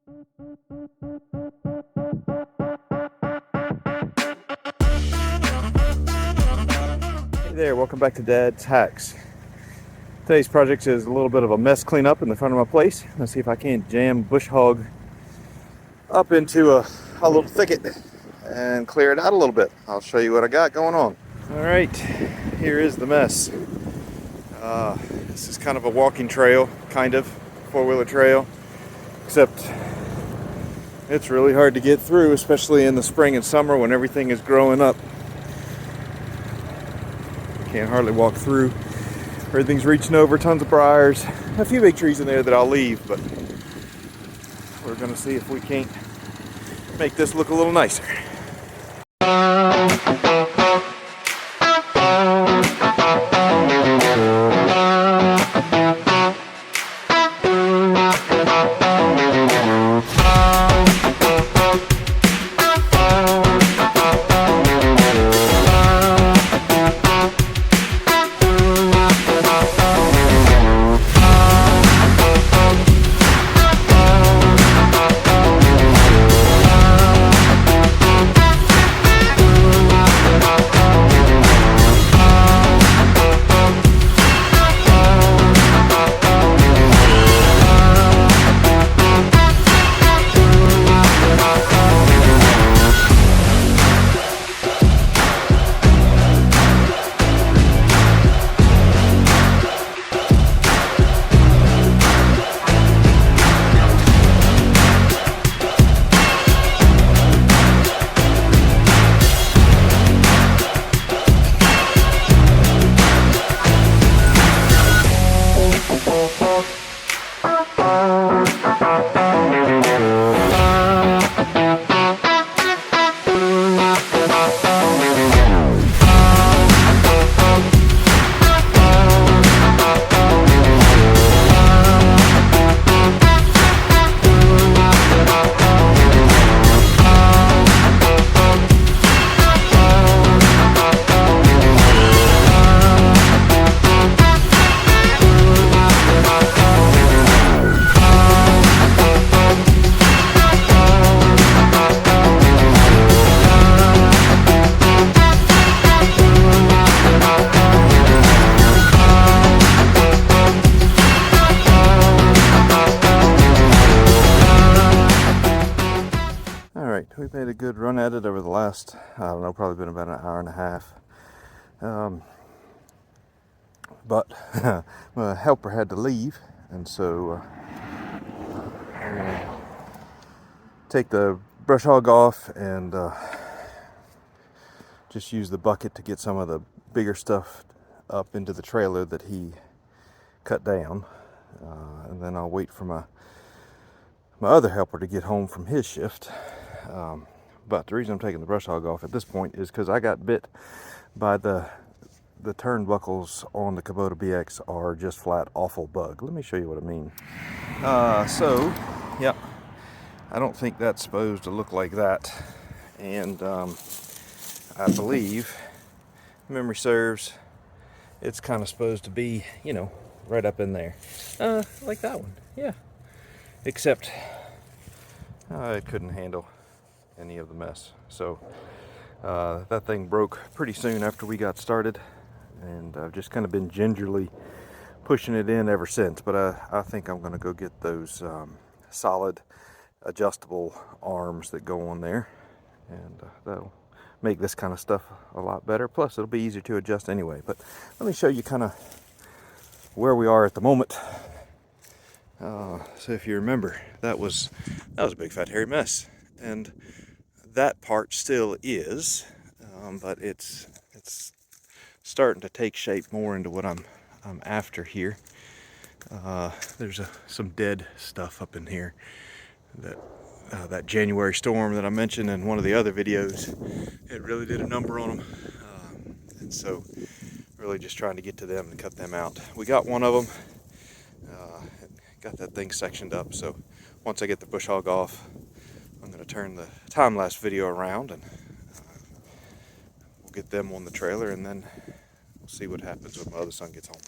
Hey there, welcome back to Dad's Hacks. Today's project is a little bit of a mess cleanup in the front of my place. Let's see if I can't jam bush hog up into a little thicket and clear it out a little bit. I'll show you what I got going on. Alright, here is the mess. This is kind of a walking trail, kind of, four-wheeler trail, except it's really hard to get through, especially in the spring and summer when everything is growing up. Can't hardly walk through. Everything's reaching over, tons of briars. A few big trees in there that I'll leave, but we're gonna see if we can't make this look a little nicer. We've made a good run at it over the last, I don't know, probably been about an hour and a half. But my helper had to leave, and so I'm going to take the brush hog off and just use the bucket to get some of the bigger stuff up into the trailer that he cut down. And then I'll wait for my other helper to get home from his shift. But the reason I'm taking the brush hog off at this point is because I got bit by the turnbuckles on the Kubota BX are just flat awful bug. Let me show you what I mean. Yeah, I don't think that's supposed to look like that. And I believe, memory serves, it's kind of supposed to be, you know, right up in there. Like that one, yeah. Except it couldn't handle any of the mess. So that thing broke pretty soon after we got started, and I've just kind of been gingerly pushing it in ever since. But I think I'm going to go get those solid adjustable arms that go on there, and that'll make this kind of stuff a lot better. Plus it'll be easier to adjust anyway. But let me show you kind of where we are at the moment. So if you remember, that was a big fat hairy mess, and that part still is, but it's starting to take shape more into what I'm after here. There's some dead stuff up in here that January storm that I mentioned in one of the other videos. It really did a number on them, and so really just trying to get to them and cut them out. We got one of them. Got that thing sectioned up, so once I get the bush hog off, I'm going to turn the time-lapse video around, and we'll get them on the trailer, and then we'll see what happens when my other son gets home.